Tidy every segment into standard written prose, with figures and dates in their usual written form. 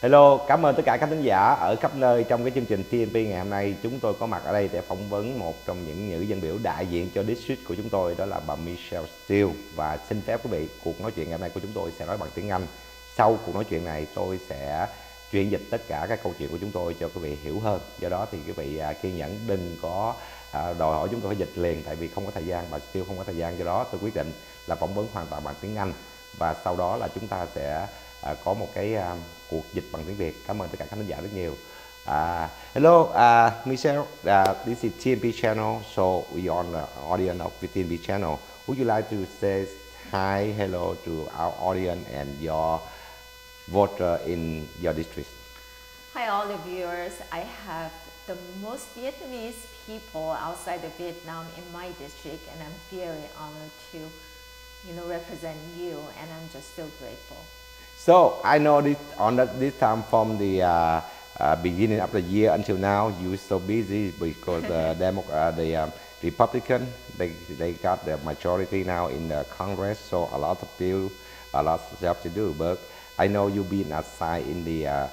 Hello, cảm ơn tất cả các thính giả ở khắp nơi trong cái chương trình TNP ngày hôm nay. Chúng tôi có mặt ở đây để phỏng vấn một trong những nữ dân biểu đại diện cho district của chúng tôi, đó là bà Michelle Steele. Và xin phép quý vị, cuộc nói chuyện ngày hôm nay của chúng tôi sẽ nói bằng tiếng Anh. Sau cuộc nói chuyện này tôi sẽ chuyển dịch tất cả các câu chuyện của chúng tôi cho quý vị hiểu hơn. Do đó thì quý vị kiên nhẫn, đừng có đòi hỏi chúng tôi phải dịch liền, tại vì không có thời gian, bà Steele không có thời gian. Do đó tôi quyết định là phỏng vấn hoàn toàn bằng tiếng Anh, và sau đó là chúng ta sẽ có một cái cuộc dịch bằng tiếng Việt. Cảm ơn tất cả khán giả rất nhiều. Hello, Michelle. This is TNP channel, so we are on the audience of the TNP channel. Would you like to say hi, hello to our audience and your voter in your district? Hi, all the viewers. I have the most Vietnamese people outside of Vietnam in my district, and I'm very honored to, represent you, and I'm just so grateful. So I know this time from the beginning of the year until now, you so busy because the Republican they got the majority now in the Congress, so a lot of bill, a lot of job to do. But I know you've been assigned in the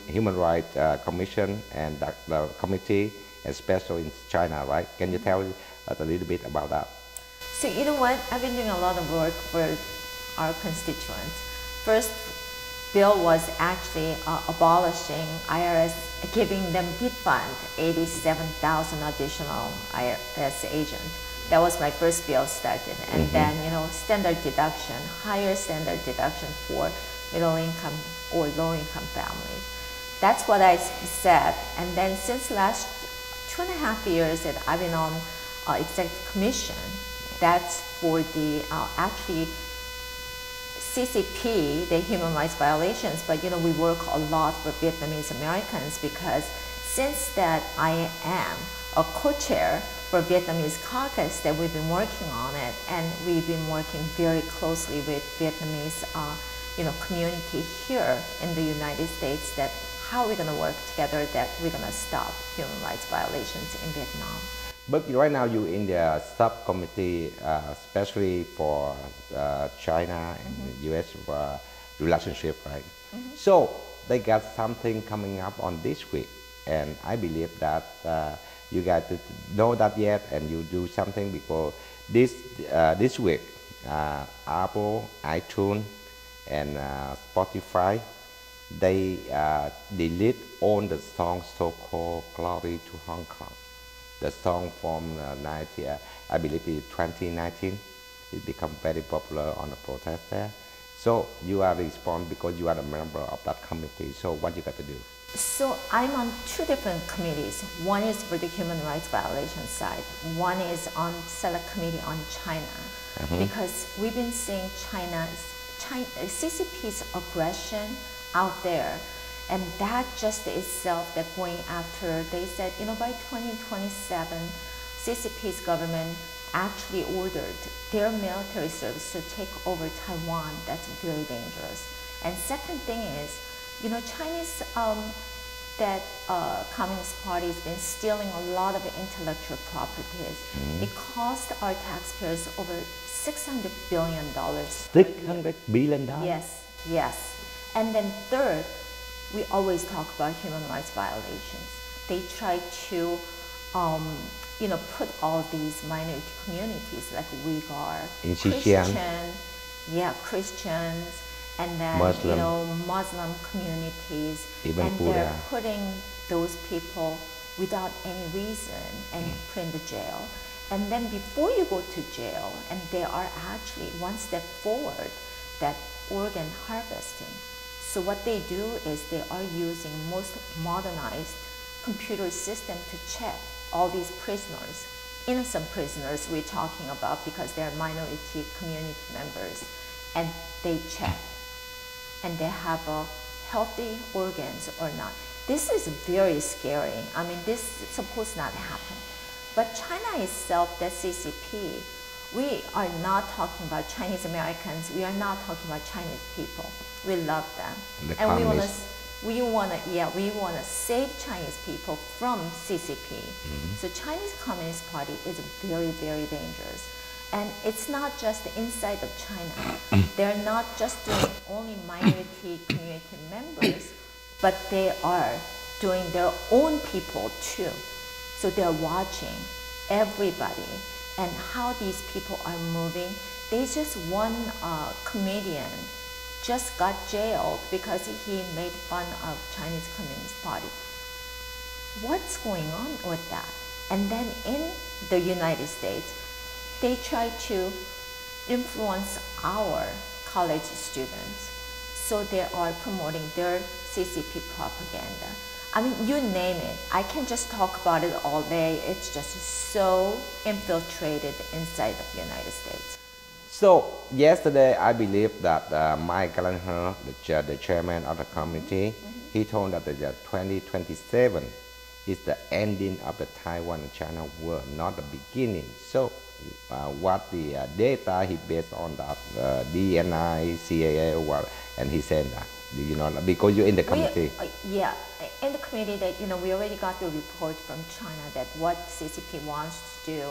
Human Rights Commission and the committee, especially in China, right? Can you tell us a little bit about that? So you know what? I've been doing a lot of work for our constituents. First bill was actually abolishing IRS, giving them defund 87,000 additional IRS agents. That was my first bill started. And then, standard deduction, higher standard deduction for middle income or low income families. That's what I said. And then since last 2.5 years that I've been on executive commission, that's for the actually CCP, the human rights violations, but we work a lot for Vietnamese Americans, because since that I am a co-chair for Vietnamese caucus, that we've been working on it, and we've been working very closely with Vietnamese community here in the United States, that how we're going to work together, that we're going to stop human rights violations in Vietnam. But right now you're in the subcommittee, especially for China and the U.S. Relationship, right? So they got something coming up on this week, and I believe that you got to know that yet, and you do something, because this week Apple, iTunes, and Spotify, they delete all the songs so-called "Glory to Hong Kong." The song from I believe it's 2019. It become very popular on the protest there. So you are responsible because you are a member of that committee. So what you got to do? So I'm on two different committees. One is for the human rights violation side. One is on select committee on China, because we've been seeing CCP's aggression out there. And that just itself, that going after, they said, by 2027, CCP's government actually ordered their military service to take over Taiwan. That's very dangerous. And second thing is, Chinese, Communist Party has been stealing a lot of intellectual properties. It cost our taxpayers over $600 billion. $600 billion? Yes, yes. And then third, we always talk about human rights violations. They try to, put all these minority communities like Uyghur, Christians, and then Muslim communities, even and Buddha. They're putting those people without any reason and put in the jail. And then before you go to jail, and they are actually one step forward, that organ harvesting. So what they do is they are using most modernized computer system to check all these prisoners, innocent prisoners we're talking about, because they're minority community members, and they check, and they have healthy organs or not. This is very scary. I mean, this is supposed not to happen. But China itself, the CCP, we are not talking about Chinese Americans. We are not talking about Chinese people. We love them, and we want to save Chinese people from CCP. So Chinese Communist Party is very, very dangerous, And it's not just inside of China. They're not just doing only minority community members, but they are doing their own people too. So they're watching everybody and how these people are moving. There's just one comedian just got jailed because he made fun of Chinese Communist Party. What's going on with that? And then in the United States, they try to influence our college students. So they are promoting their CCP propaganda. I mean, you name it. I can just talk about it all day. It's just so infiltrated inside of the United States. So yesterday, I believe that Mike Gallagher, the chairman of the committee, he told that the 2027 is the ending of the Taiwan and China war, not the beginning. So what the data he based on that DNI, CAA, what, and he said that, you know, because you're in the committee. Yeah, in the committee that, you know, we already got the report from China that what CCP wants to do,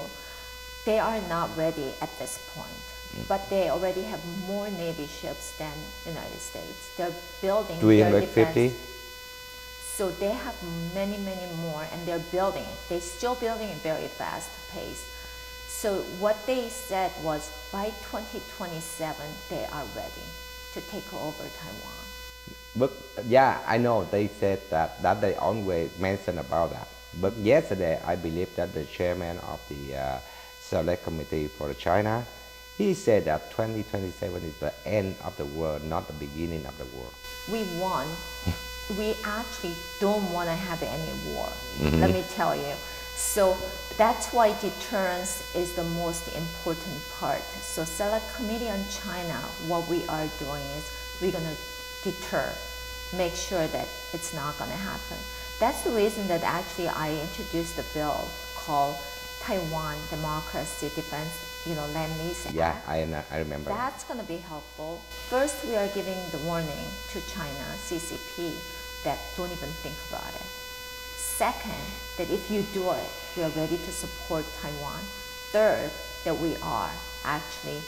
they are not ready at this point. But they already have more Navy ships than United States. They're building 350. their defense. So they have many, many more, and they're building it. They're still building it very fast pace. So what they said was by 2027, they are ready to take over Taiwan. But yeah, I know they said that they always mention about that. But yesterday, I believe that the chairman of the Select Committee for China, he said that 2027 is the end of the war, not the beginning of the war. We won. We actually don't want to have any war, let me tell you. So that's why deterrence is the most important part. So Select Committee on China, what we are doing is we're going to deter, make sure that it's not going to happen. That's the reason that actually I introduced a bill called Taiwan Democracy Defense, Land Lease Act. Yeah, I remember. That's going to be helpful. First, we are giving the warning to China, CCP, that don't even think about it. Second, that if you do it, we are ready to support Taiwan. Third, that we are actually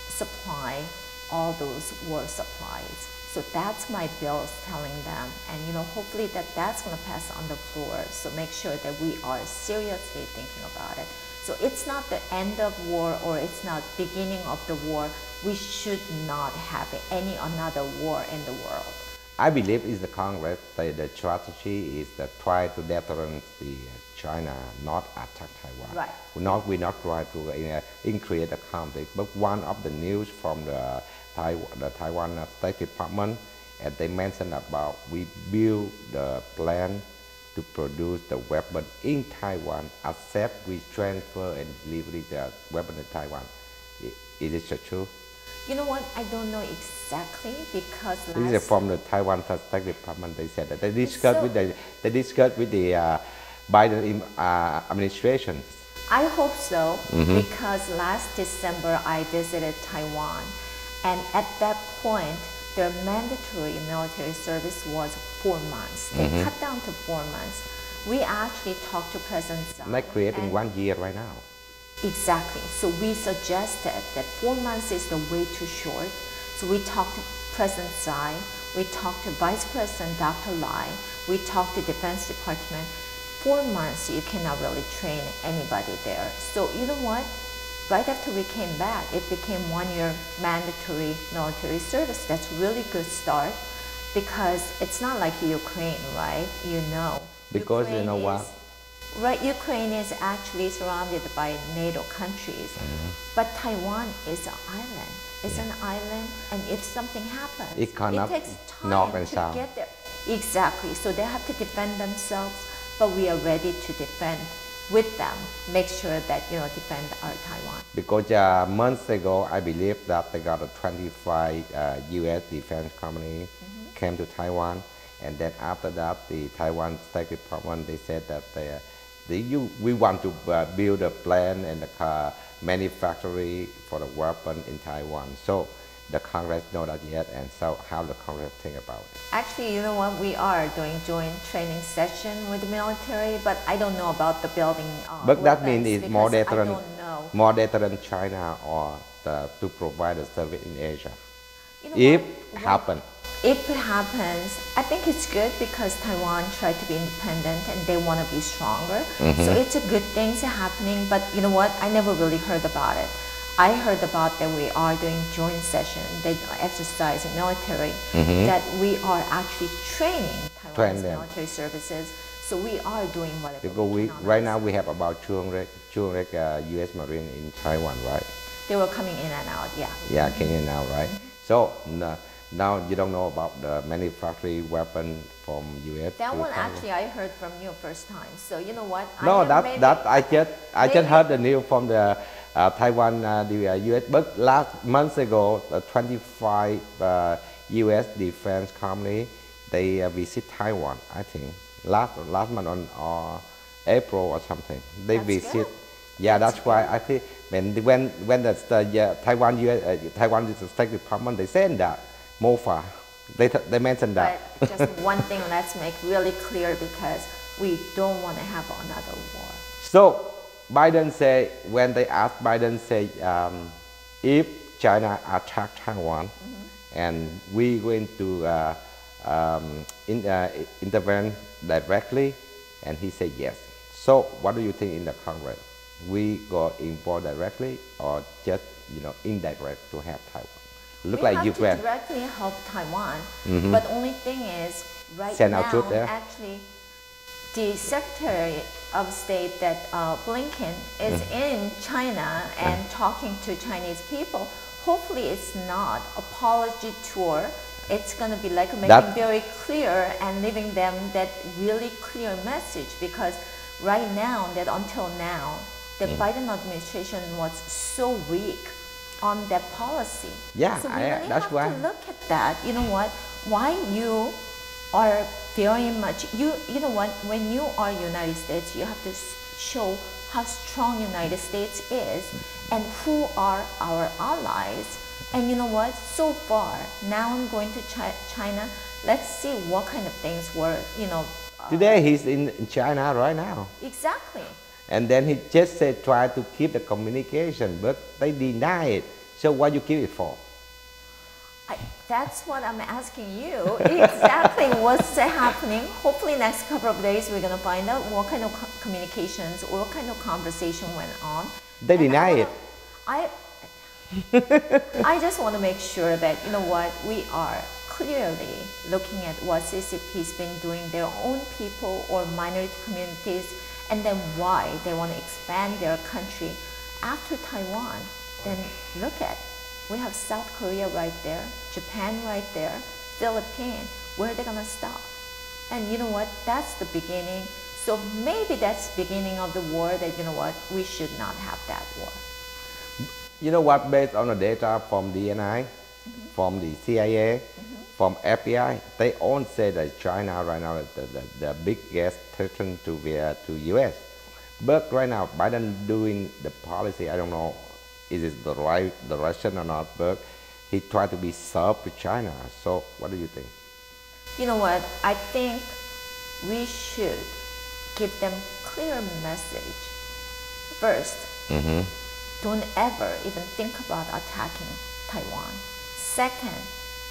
supplying all those war supplies. So that's my bills telling them, and hopefully that's going to pass on the floor. So make sure that we are seriously thinking about it. So it's not the end of war, or it's not beginning of the war. We should not have any another war in the world. I believe is the Congress, the strategy is to try to deterrence the China, not attack Taiwan. Right. We not try to increase the conflict. But one of the news from the Taiwan State Department, and they mentioned about we build the plan to produce the weapon in Taiwan, except we transfer and deliver the weapon in Taiwan. Is it true? You know what? I don't know exactly, because this is from the Taiwan State Department. They said that they discussed with the Biden administration. I hope so, because last December I visited Taiwan, and at that point their mandatory military service was 4 months. They cut down to 4 months. We actually talked to President Tsai. Like creating 1 year right now. Exactly. So we suggested that 4 months is the way too short. So we talked to President Tsai, we talked to Vice President Dr. Lai, we talked to Defense Department. 4 months you cannot really train anybody there. So you know what? Right after we came back, it became 1 year mandatory military service. That's really good start, because it's not like Ukraine, right? Because Ukraine, you know what? Right, Ukraine is actually surrounded by NATO countries, but Taiwan is an island. It's an island, and if something happens, it takes time to get there. Exactly, so they have to defend themselves, but we are ready to defend with them, make sure that, defend our Taiwan. Because months ago, I believe that they got a 25 U.S. defense company came to Taiwan, and then after that, the Taiwan State Department, they said that we want to build a plant and a manufactory for the weapon in Taiwan. So the Congress know that yet, and so how the Congress think about it? Actually, you know what? We are doing joint training session with the military, but I don't know about the building. But that means it's more deterrent. I don't know. more data than China or to provide a service in Asia. You know If what? happen. If it happens, I think it's good because Taiwan tried to be independent and they want to be stronger. So it's a good thing happening. But you know what? I never really heard about it. I heard about that we are doing joint session, they exercise in military, that we are actually training Taiwan's military services. So we are doing whatever we can. Right now we have about 200 U.S. Marine in Taiwan, right? They were coming in and out, yeah. Yeah, coming in and out, right? So now you don't know about the manufacturing weapon from U.S. That one Taiwan. actually I heard from you first time. So you know what? I just heard the news from the Taiwan, the U.S. But last month ago, 25 U.S. defense company they visit Taiwan. I think last month on April or something they visit. Good. Yeah, that's why I think when the Taiwan Taiwan State Department they said that MOFA they mentioned that. But just one thing, let's make really clear because we don't want to have another war. So Biden say, when they asked Biden say, if China attack Taiwan and we going to intervene directly, and he said yes. So what do you think in the Congress? We go involved directly or just indirect to help Taiwan? Look we like have Ukraine. to directly help Taiwan, but only thing is right Send now our troops there. actually the Secretary of State that Blinken is in China and talking to Chinese people. Hopefully it's not apology tour. It's going to be like making very clear and leaving them that really clear message, because right now, that until now, the Biden administration was so weak on that policy. Yeah, so we really that's have why. to look at that. You know what? Why you are very much you know what? When you are United States, you have to show how strong United States is and who are our allies. And you know what? So far, now I'm going to China. Let's see what kind of things were, Today he's in China right now. Exactly. And then he just said try to keep the communication, but they deny it. So what you keep it for? That's what I'm asking you. Exactly what's happening. Hopefully next couple of days we're going to find out what kind of communications or what kind of conversation went on. They deny it. I just want to make sure that, you know what, we are clearly looking at what CCP's been doing, their own people or minority communities, and then why they want to expand their country after Taiwan. Then look at, we have South Korea right there, Japan right there, Philippines. Where are they going to stop? And you know what, that's the beginning. So maybe that's the beginning of the war that, you know what, we should not have that war. You know what, based on the data from DNI, from the CIA, from FBI, they all say that China right now is the biggest threat to US. But right now, Biden doing the policy, I don't know, is it the right direction or not, but he tried to be soft to China. So what do you think? You know what, I think we should give them clear message. First, don't ever even think about attacking Taiwan. Second,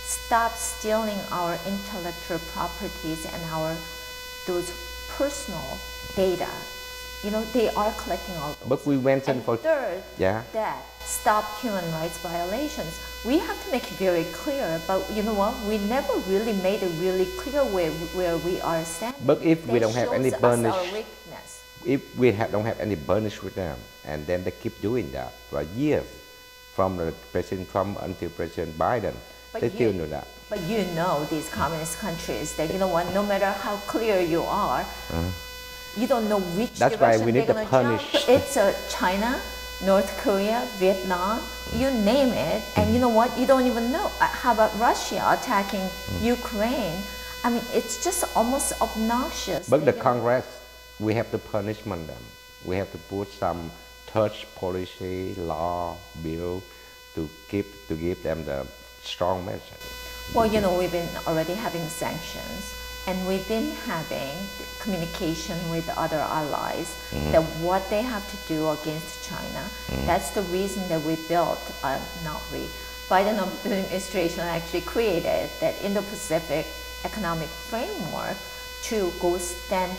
stop stealing our intellectual properties and those personal data. You know, they are collecting all those. But we mentioned and for third, that stop human rights violations. We have to make it very clear, but you know what? We never really made it really clear where we are standing. But if we don't have any burnish, if we don't have any burnish with them, and then they keep doing that for years, from the President Trump until President Biden, they still do that. But you know these communist countries that, you know what, no matter how clear you are, you don't know which That's direction why we need to they're punish. jump. It's China, North Korea, Vietnam, you name it, and you know what, you don't even know. How about Russia attacking Ukraine? I mean, it's just almost obnoxious. But the Congress, we have to punishment them. We have to put some touch policy, law, bill to give them the strong message. Well, you know, we've been already having sanctions. And we've been having communication with other allies that what they have to do against China. That's the reason that we built, Biden administration actually created that Indo-Pacific economic framework to go stand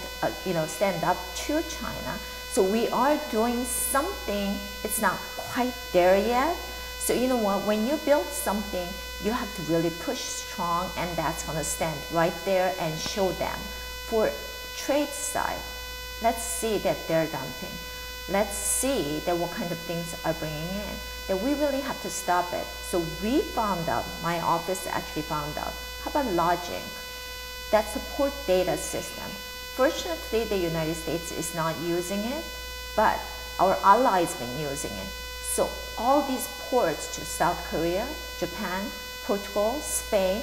up to China. So we are doing something. It's not quite there yet. So you know what? When you build something, you have to really push strong, and that's going to stand right there and show them. For trade side, let's see that they're dumping. Let's see that what kind of things are bringing in. That we really have to stop it. So we found out, my office actually found out, how about Logink? That's a port data system. Fortunately, the United States is not using it, but our allies been using it. So all these ports to South Korea, Japan, Portugal, Spain,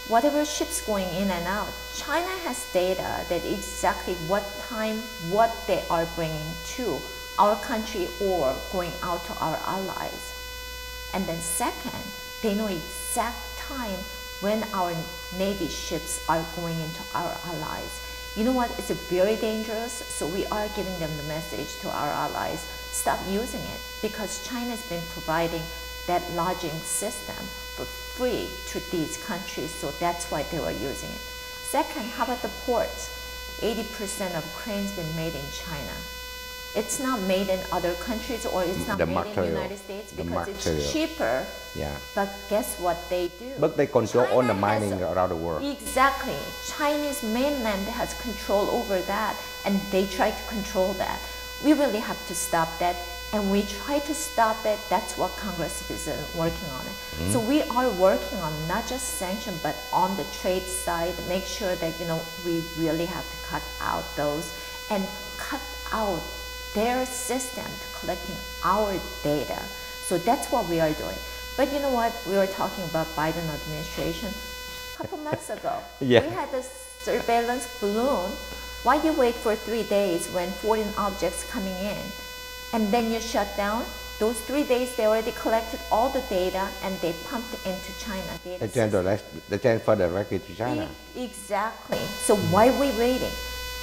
whatever ships going in and out, China has data that exactly what time, what they are bringing to our country or going out to our allies. And then second, they know exact time when our Navy ships are going into our allies. You know what? It's very dangerous. So we are giving them the message to our allies, stop using it, because China's been providing that lodging system for free to these countries. So that's why they were using it. Second, how about the ports? 80% of cranes been made in China. It's not made in other countries, or it's not made in the United States because it's cheaper. Yeah. But guess what they do? But they control all the mining around the world. Exactly. Chinese mainland has control over that, and they try to control that. We really have to stop that, and we try to stop it. That's what Congress is working on it. So we are working on not just sanction, but on the trade side, make sure that we really have to cut out those and cut out their system to collecting our data. So that's what we are doing. But you know what? We were talking about Biden administration a couple months ago. Yeah. We had this surveillance balloon. Why you wait for 3 days when foreign objects coming in, and then you shut down? Those 3 days they already collected all the data and they pumped into China. They transfer directly to China. Exactly. So why are we waiting?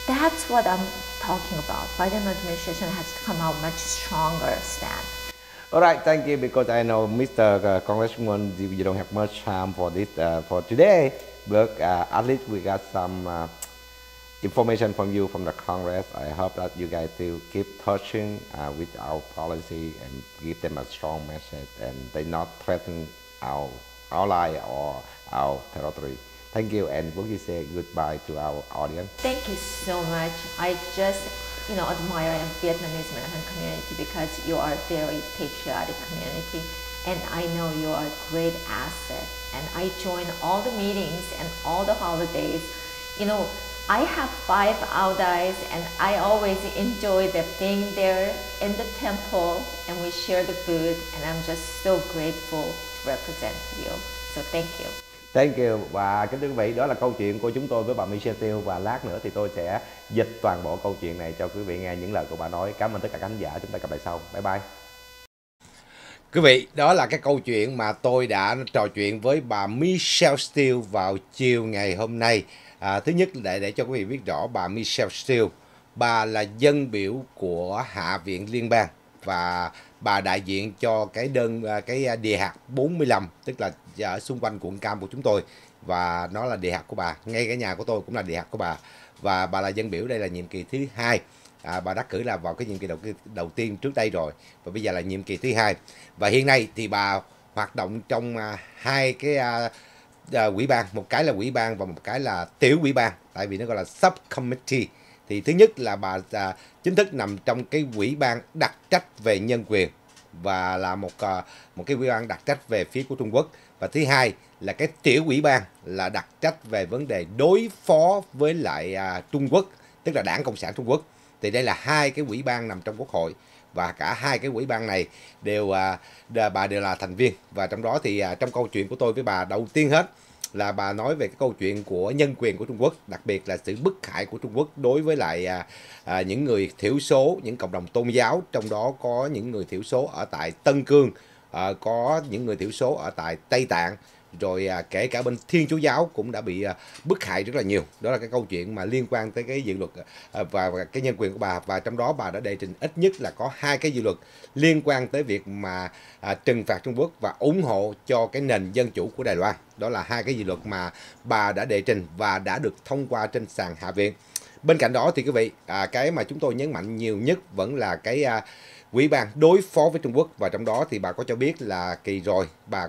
That's what I'm talking about. Biden administration has to come out much stronger stand. All right, thank you, because I know Mr. Congressman, you don't have much time for this for today, but at least we got some information from you from the Congress. I hope that you guys will keep touching with our policy and give them a strong message, and they not threaten our ally or our territory. Thank you, and will you say goodbye to our audience? Thank you so much. I just admire Vietnamese American community because you are a very patriotic community, and I know you are a great asset. And I join all the meetings and all the holidays. I have 5 Audais, and I always enjoy being there in the temple, and we share the food, and I'm just so grateful to represent you. So thank you. Thank you. Và kính thưa quý vị, đó là câu chuyện của chúng tôi với bà Michelle Steele, và lát nữa thì tôi sẽ dịch toàn bộ câu chuyện này cho quý vị nghe những lời của bà nói. Cảm ơn tất cả khán giả, chúng ta gặp lại sau. Bye bye. Quý vị, đó là cái câu chuyện mà tôi đã trò chuyện với bà Michelle Steele vào chiều ngày hôm nay. Thứ nhất là để cho quý vị biết rõ, bà Michelle Steele, bà là dân biểu của Hạ viện Liên bang, và bà đại diện cho cái địa hạt 45, tức là ở xung quanh quận Cam của chúng tôi, và nó là địa hạt của bà. Ngay cái nhà của tôi cũng là địa hạt của bà, và bà là dân biểu, đây là nhiệm kỳ thứ 2. Bà đắc cử là vào cái nhiệm kỳ đầu tiên trước đây rồi, và bây giờ là nhiệm kỳ thứ 2. Và hiện nay thì bà hoạt động trong 2 cái ủy ban, một cái là ủy ban và một cái là tiểu ủy ban, tại vì nó gọi là subcommittee. Thì thứ nhất là bà chính thức nằm trong cái ủy ban đặc trách về nhân quyền, và là một cái ủy ban đặc trách về phía của Trung Quốc. Và thứ hai là cái tiểu ủy ban là đặc trách về vấn đề đối phó với lại Trung Quốc, tức là Đảng Cộng sản Trung Quốc. Thì đây là 2 cái ủy ban nằm trong Quốc hội, và cả 2 cái ủy ban này bà đều là thành viên. Và trong đó thì trong câu chuyện của tôi với bà, đầu tiên hết là bà nói về cái câu chuyện của nhân quyền của Trung Quốc, đặc biệt là sự bức hại của Trung Quốc đối với lại những người thiểu số, những cộng đồng tôn giáo, trong đó có những người thiểu số ở tại Tân Cương, có những người thiểu số ở tại Tây Tạng, rồi kể cả bên Thiên Chúa giáo cũng đã bị bức hại rất là nhiều. Đó là cái câu chuyện mà liên quan tới cái dự luật và cái nhân quyền của bà, và trong đó bà đã đệ trình ít nhất là có 2 cái dự luật liên quan tới việc mà trừng phạt Trung Quốc và ủng hộ cho cái nền dân chủ của Đài Loan. Đó là 2 cái dự luật mà bà đã đệ trình và đã được thông qua trên sàn Hạ viện. Bên cạnh đó thì quý vị, cái mà chúng tôi nhấn mạnh nhiều nhất vẫn là cái Ủy ban đối phó với Trung Quốc, và trong đó thì bà có cho biết là kỳ rồi bà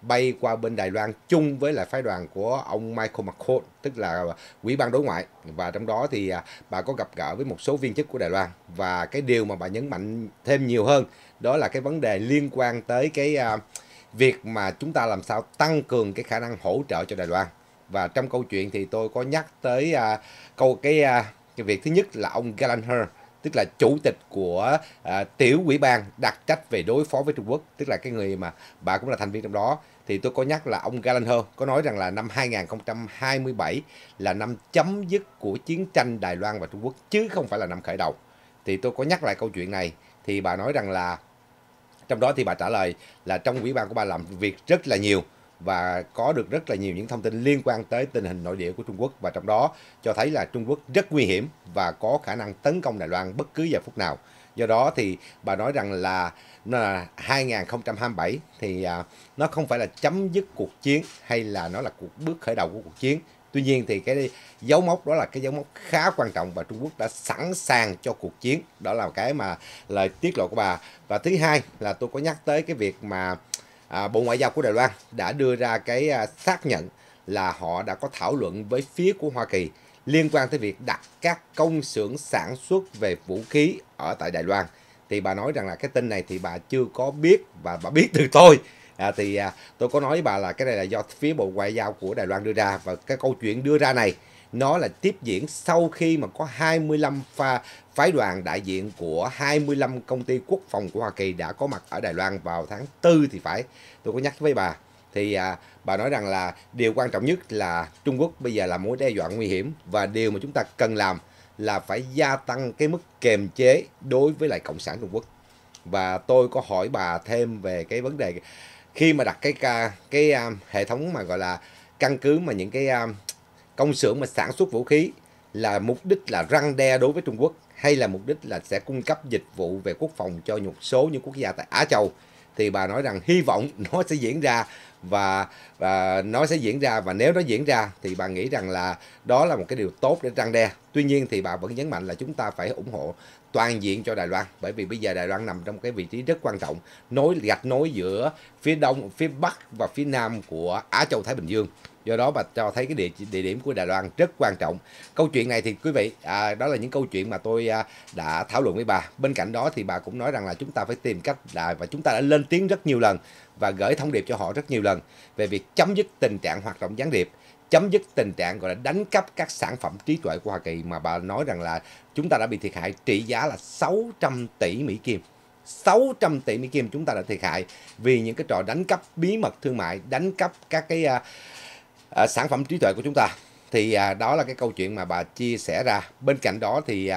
bay qua bên Đài Loan chung với lại phái đoàn của ông Michael McCaul, tức là Ủy ban đối ngoại, và trong đó thì bà có gặp gỡ với một số viên chức của Đài Loan, và cái điều mà bà nhấn mạnh thêm nhiều hơn đó là cái vấn đề liên quan tới cái việc mà chúng ta làm sao tăng cường cái khả năng hỗ trợ cho Đài Loan. Và trong câu chuyện thì tôi có nhắc tới cái việc thứ nhất là ông Gallagher, tức là chủ tịch của tiểu ủy ban đặc trách về đối phó với Trung Quốc, tức là cái người mà bà cũng là thành viên trong đó. Thì tôi có nhắc là ông Gallagher có nói rằng là năm 2027 là năm chấm dứt của chiến tranh Đài Loan và Trung Quốc, chứ không phải là năm khởi đầu. Thì tôi có nhắc lại câu chuyện này, thì bà nói rằng là trong đó thì bà trả lời là trong ủy ban của bà làm việc rất là nhiều và có được rất là nhiều những thông tin liên quan tới tình hình nội địa của Trung Quốc, và trong đó cho thấy là Trung Quốc rất nguy hiểm và có khả năng tấn công Đài Loan bất cứ giờ phút nào. Do đó thì bà nói rằng là 2027 thì nó không phải là chấm dứt cuộc chiến hay là nó là bước khởi đầu của cuộc chiến. Tuy nhiên thì cái dấu mốc đó là cái dấu mốc khá quan trọng và Trung Quốc đã sẵn sàng cho cuộc chiến. Đó là cái mà lời tiết lộ của bà. Và thứ hai là tôi có nhắc tới cái việc mà Bộ Ngoại giao của Đài Loan đã đưa ra cái xác nhận là họ đã có thảo luận với phía của Hoa Kỳ liên quan tới việc đặt các công xưởng sản xuất về vũ khí ở tại Đài Loan. Thì bà nói rằng là cái tin này thì bà chưa có biết và bà biết từ tôi. Tôi có nói với bà là cái này là do phía Bộ Ngoại giao của Đài Loan đưa ra, và cái câu chuyện đưa ra này nó là tiếp diễn sau khi mà có 25 phái đoàn đại diện của 25 công ty quốc phòng của Hoa Kỳ đã có mặt ở Đài Loan vào tháng 4 thì phải. Tôi có nhắc với bà. Thì bà nói rằng là điều quan trọng nhất là Trung Quốc bây giờ là mối đe dọa nguy hiểm, và điều mà chúng ta cần làm là phải gia tăng cái mức kiềm chế đối với lại Cộng sản Trung Quốc. Và tôi có hỏi bà thêm về cái vấn đề khi mà đặt cái hệ thống mà gọi là căn cứ mà những cái công xưởng mà sản xuất vũ khí là mục đích là răn đe đối với Trung Quốc hay là mục đích là sẽ cung cấp dịch vụ về quốc phòng cho một số những quốc gia tại Á Châu, thì bà nói rằng hy vọng nó sẽ diễn ra và nó sẽ diễn ra, và nếu nó diễn ra thì bà nghĩ rằng là đó là một cái điều tốt để răn đe. Tuy nhiên thì bà vẫn nhấn mạnh là chúng ta phải ủng hộ toàn diện cho Đài Loan, bởi vì bây giờ Đài Loan nằm trong cái vị trí rất quan trọng, gạch nối giữa phía đông, phía bắc và phía nam của Á Châu Thái Bình Dương. Do đó bà cho thấy cái địa điểm của Đài Loan rất quan trọng. Câu chuyện này thì quý vị, đó là những câu chuyện mà tôi đã thảo luận với bà. Bên cạnh đó thì bà cũng nói rằng là chúng ta phải tìm cách và chúng ta đã lên tiếng rất nhiều lần và gửi thông điệp cho họ rất nhiều lần về việc chấm dứt tình trạng hoạt động gián điệp, chấm dứt tình trạng gọi là đánh cắp các sản phẩm trí tuệ của Hoa Kỳ, mà bà nói rằng là chúng ta đã bị thiệt hại trị giá là 600 tỷ Mỹ Kim. 600 tỷ Mỹ Kim chúng ta đã thiệt hại vì những cái trò đánh cắp bí mật thương mại, đánh cắp các cái sản phẩm trí tuệ của chúng ta. Thì đó là cái câu chuyện mà bà chia sẻ ra. Bên cạnh đó thì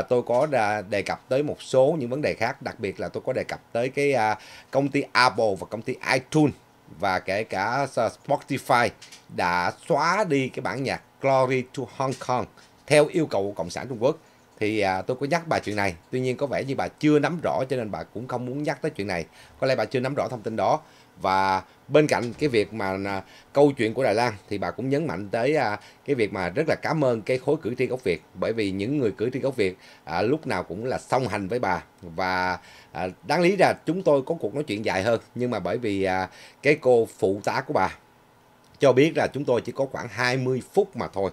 tôi có đề cập tới một số những vấn đề khác, đặc biệt là tôi có đề cập tới cái công ty Apple và công ty iTunes và kể cả Spotify đã xóa đi cái bản nhạc Glory to Hong Kong theo yêu cầu của Cộng sản Trung Quốc. Thì tôi có nhắc bà chuyện này, tuy nhiên có vẻ như bà chưa nắm rõ cho nên bà cũng không muốn nhắc tới chuyện này. Có lẽ bà chưa nắm rõ thông tin đó. Và bên cạnh cái việc mà câu chuyện của Đài Loan thì bà cũng nhấn mạnh tới cái việc mà rất là cảm ơn cái khối cử tri gốc Việt, bởi vì những người cử tri gốc Việt lúc nào cũng là song hành với bà. Và đáng lý ra chúng tôi có cuộc nói chuyện dài hơn, nhưng mà bởi vì cái cô phụ tá của bà cho biết là chúng tôi chỉ có khoảng 20 phút mà thôi.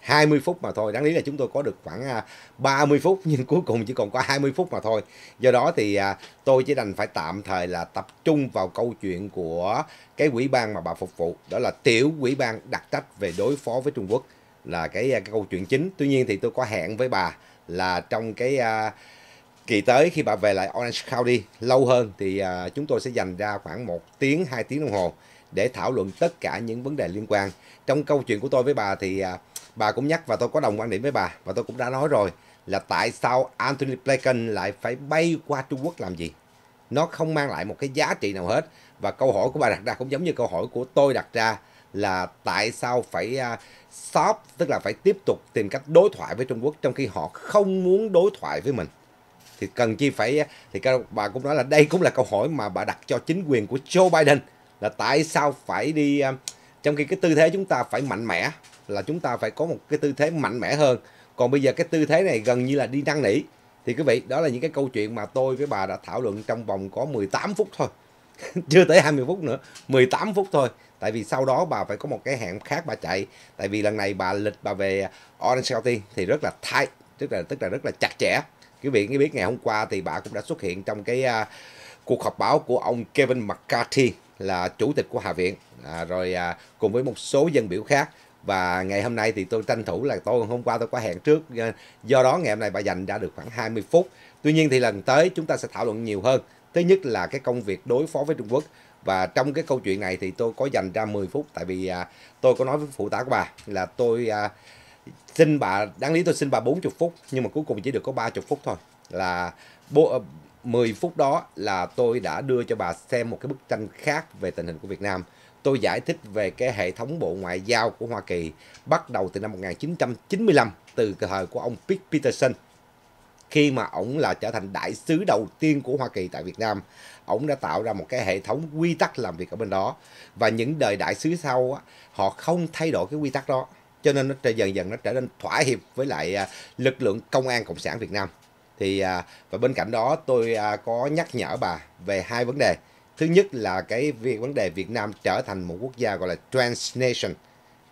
20 phút mà thôi, đáng lý là chúng tôi có được khoảng 30 phút nhưng cuối cùng chỉ còn có 20 phút mà thôi. Do đó thì tôi chỉ đành phải tạm thời là tập trung vào câu chuyện của cái ủy ban mà bà phục vụ, đó là tiểu ủy ban đặc trách về đối phó với Trung Quốc, là cái câu chuyện chính. Tuy nhiên thì tôi có hẹn với bà là trong cái kỳ tới khi bà về lại Orange County lâu hơn thì chúng tôi sẽ dành ra khoảng 1 tiếng 2 tiếng đồng hồ để thảo luận tất cả những vấn đề liên quan. Trong câu chuyện của tôi với bà thì bà cũng nhắc và tôi có đồng quan điểm với bà, và tôi cũng đã nói rồi là tại sao Antony Blinken lại phải bay qua Trung Quốc làm gì. nó không mang lại một cái giá trị nào hết. Và câu hỏi của bà đặt ra cũng giống như câu hỏi của tôi đặt ra, là tại sao phải stop, tức là phải tiếp tục tìm cách đối thoại với Trung Quốc trong khi họ không muốn đối thoại với mình. Thì cần chi phải, thì bà cũng nói là đây cũng là câu hỏi mà bà đặt cho chính quyền của Joe Biden, là tại sao phải đi, trong khi cái tư thế chúng ta phải mạnh mẽ, là chúng ta phải có một cái tư thế mạnh mẽ hơn, còn bây giờ cái tư thế này gần như là đi năn nỉ. Thì quý vị, đó là những cái câu chuyện mà tôi với bà đã thảo luận trong vòng có 18 phút thôi. Chưa tới 20 phút nữa, 18 phút thôi. Tại vì sau đó bà phải có một cái hẹn khác bà chạy. Tại vì lần này lịch bà về Orange County thì rất là tight, tức là rất là chặt chẽ. Quý vị biết ngày hôm qua thì bà cũng đã xuất hiện trong cái cuộc họp báo của ông Kevin McCarthy, là chủ tịch của Hạ viện, cùng với một số dân biểu khác. Và ngày hôm nay thì tôi tranh thủ là hôm qua tôi có hẹn trước, do đó ngày hôm nay bà dành ra được khoảng 20 phút. Tuy nhiên thì lần tới chúng ta sẽ thảo luận nhiều hơn. Thứ nhất là cái công việc đối phó với Trung Quốc. Và trong cái câu chuyện này thì tôi có dành ra 10 phút. Tại vì tôi có nói với phụ tá của bà là tôi xin bà, đáng lý tôi xin bà 40 phút, nhưng mà cuối cùng chỉ được có 30 phút thôi. Là 10 phút đó là tôi đã đưa cho bà xem một cái bức tranh khác về tình hình của Việt Nam. Tôi giải thích về cái hệ thống bộ ngoại giao của Hoa Kỳ bắt đầu từ năm 1995, từ thời của ông Pete Peterson. Khi mà ổng là trở thành đại sứ đầu tiên của Hoa Kỳ tại Việt Nam, ổng đã tạo ra một cái hệ thống quy tắc làm việc ở bên đó. Và những đời đại sứ sau họ không thay đổi cái quy tắc đó, cho nên nó dần dần nó trở nên thỏa hiệp với lại lực lượng công an Cộng sản Việt Nam. Thì và bên cạnh đó tôi có nhắc nhở bà về hai vấn đề. Thứ nhất là cái vấn đề Việt Nam trở thành một quốc gia gọi là transnation.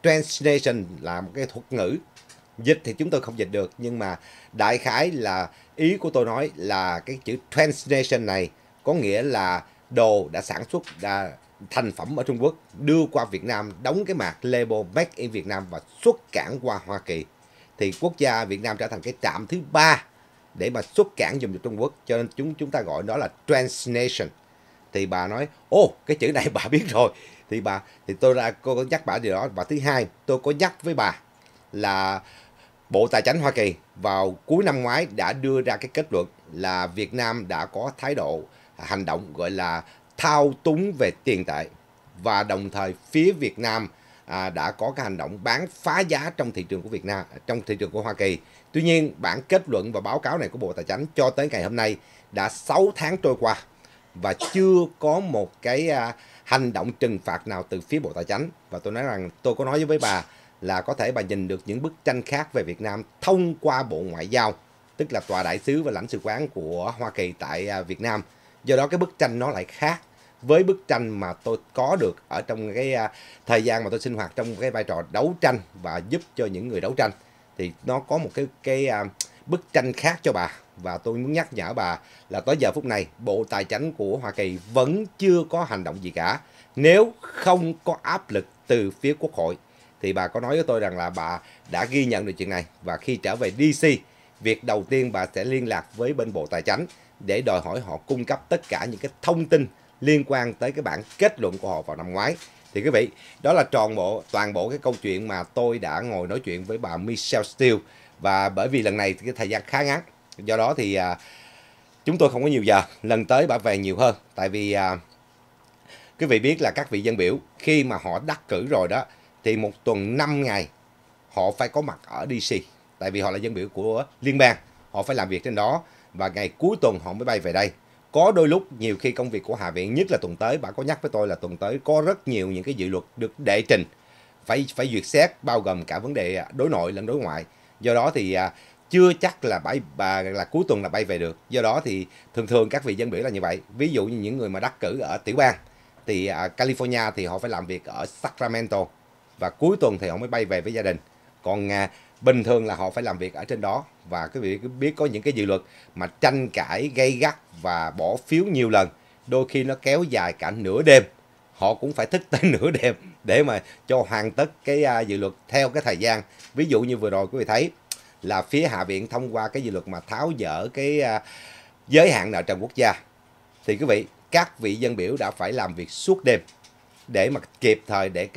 Transnation là một cái thuật ngữ, dịch thì chúng tôi không dịch được, nhưng mà đại khái là ý của tôi nói là cái chữ transnation này có nghĩa là đồ đã sản xuất thành phẩm ở Trung Quốc đưa qua Việt Nam, đóng cái mác label Made in Việt Nam và xuất cảng qua Hoa Kỳ. Thì quốc gia Việt Nam trở thành cái trạm thứ 3 để mà xuất cảng dùng cho Trung Quốc, cho nên chúng ta gọi đó là transnation. Thì bà nói, cái chữ này bà biết rồi. Thì tôi có nhắc bà điều đó. Và thứ hai, tôi có nhắc với bà là Bộ Tài chính Hoa Kỳ vào cuối năm ngoái đã đưa ra cái kết luận là Việt Nam đã có thái độ hành động gọi là thao túng về tiền tệ, và đồng thời phía Việt Nam đã có cái hành động bán phá giá trong thị trường của Việt Nam, trong thị trường của Hoa Kỳ. Tuy nhiên bản kết luận và báo cáo này của Bộ Tài chính cho tới ngày hôm nay đã 6 tháng trôi qua và chưa có một cái hành động trừng phạt nào từ phía Bộ Tài chính. Và tôi nói rằng, tôi có nói với bà là có thể bà nhìn được những bức tranh khác về Việt Nam thông qua Bộ Ngoại giao, tức là tòa đại sứ và lãnh sự quán của Hoa Kỳ tại Việt Nam. Do đó cái bức tranh nó lại khác với bức tranh mà tôi có được ở trong cái thời gian mà tôi sinh hoạt trong cái vai trò đấu tranh và giúp cho những người đấu tranh. Thì nó có một cái bức tranh khác cho bà. Và tôi muốn nhắc nhở bà là tới giờ phút này Bộ Tài chính của Hoa Kỳ vẫn chưa có hành động gì cả. Nếu không có áp lực từ phía Quốc hội thì bà có nói với tôi rằng là bà đã ghi nhận được chuyện này. Và khi trở về DC, việc đầu tiên bà sẽ liên lạc với bên Bộ Tài chính để đòi hỏi họ cung cấp tất cả những cái thông tin liên quan tới cái bản kết luận của họ vào năm ngoái. Thì quý vị, đó là toàn bộ cái câu chuyện mà tôi đã ngồi nói chuyện với bà Michelle Steel. Và bởi vì lần này thì cái thời gian khá ngắn, do đó thì chúng tôi không có nhiều giờ. Lần tới bà về nhiều hơn. Tại vì quý vị biết là các vị dân biểu khi mà họ đắc cử rồi đó, thì một tuần 5 ngày họ phải có mặt ở DC. Tại vì họ là dân biểu của liên bang, họ phải làm việc trên đó. Và ngày cuối tuần họ mới bay về đây. Có đôi lúc nhiều khi công việc của Hạ viện, nhất là tuần tới, bà có nhắc với tôi là tuần tới có rất nhiều những cái dự luật được đệ trình phải duyệt xét, bao gồm cả vấn đề đối nội lẫn đối ngoại. Do đó thì chưa chắc là là cuối tuần là bay về được. Do đó thì thường các vị dân biểu là như vậy. Ví dụ như những người mà đắc cử ở tiểu bang thì California thì họ phải làm việc ở Sacramento và cuối tuần thì họ mới bay về với gia đình. Còn bình thường là họ phải làm việc ở trên đó. Và quý vị biết có những cái dự luật mà tranh cãi gay gắt và bỏ phiếu nhiều lần, đôi khi nó kéo dài cả nửa đêm. Họ cũng phải thức tới nửa đêm để mà cho hoàn tất cái dự luật theo cái thời gian. Ví dụ như vừa rồi quý vị thấy là phía Hạ viện thông qua cái dự luật mà tháo dỡ cái giới hạn nợ trần quốc gia. Thì quý vị, các vị dân biểu đã phải làm việc suốt đêm để mà kịp thời để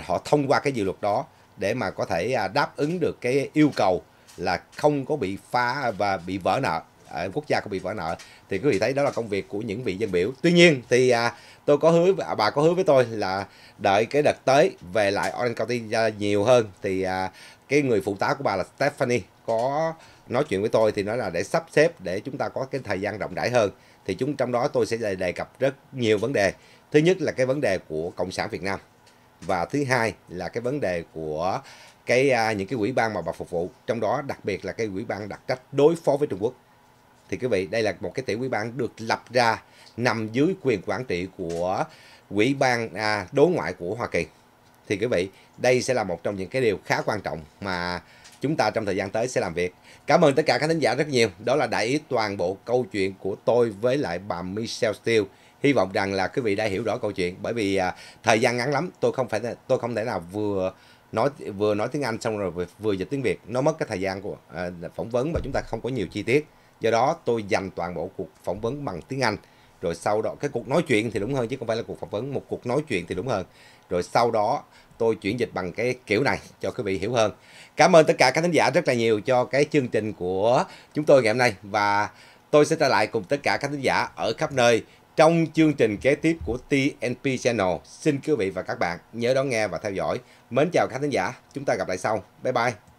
họ thông qua cái dự luật đó, để mà có thể đáp ứng được cái yêu cầu là không có bị phá và bị vỡ nợ ở quốc gia cũng bị vỡ nợ. Thì quý vị thấy đó là công việc của những vị dân biểu. Tuy nhiên thì tôi có hứa, bà có hứa với tôi là đợi cái đợt tới về lại Orange County nhiều hơn, thì cái người phụ tá của bà là Stephanie có nói chuyện với tôi, thì nói là để sắp xếp để chúng ta có cái thời gian rộng rãi hơn. Thì trong đó tôi sẽ đề cập rất nhiều vấn đề. Thứ nhất là cái vấn đề của Cộng sản Việt Nam, và thứ hai là cái vấn đề của những cái ủy ban mà bà phục vụ, trong đó đặc biệt là cái ủy ban đặc trách đối phó với Trung Quốc. Thì quý vị, đây là một cái tiểu ủy ban được lập ra nằm dưới quyền quản trị của ủy ban đối ngoại của Hoa Kỳ. Thì quý vị, đây sẽ là một trong những cái điều khá quan trọng mà chúng ta trong thời gian tới sẽ làm việc. Cảm ơn tất cả các thính giả rất nhiều. Đó là đại ý toàn bộ câu chuyện của tôi với lại bà Michelle Steele. Hy vọng rằng là quý vị đã hiểu rõ câu chuyện, bởi vì thời gian ngắn lắm, tôi không thể nào vừa nói tiếng Anh xong rồi vừa dịch tiếng Việt, nó mất cái thời gian của phỏng vấn và chúng ta không có nhiều chi tiết. Do đó tôi dành toàn bộ cuộc phỏng vấn bằng tiếng Anh, rồi sau đó cái cuộc nói chuyện thì đúng hơn chứ không phải là cuộc phỏng vấn, một cuộc nói chuyện thì đúng hơn. Rồi sau đó tôi chuyển dịch bằng cái kiểu này cho quý vị hiểu hơn. Cảm ơn tất cả các khán giả rất là nhiều cho cái chương trình của chúng tôi ngày hôm nay, và tôi sẽ trở lại cùng tất cả các khán giả ở khắp nơi trong chương trình kế tiếp của TNP Channel. Xin quý vị và các bạn nhớ đón nghe và theo dõi. Mến chào các khán giả, chúng ta gặp lại sau. Bye bye.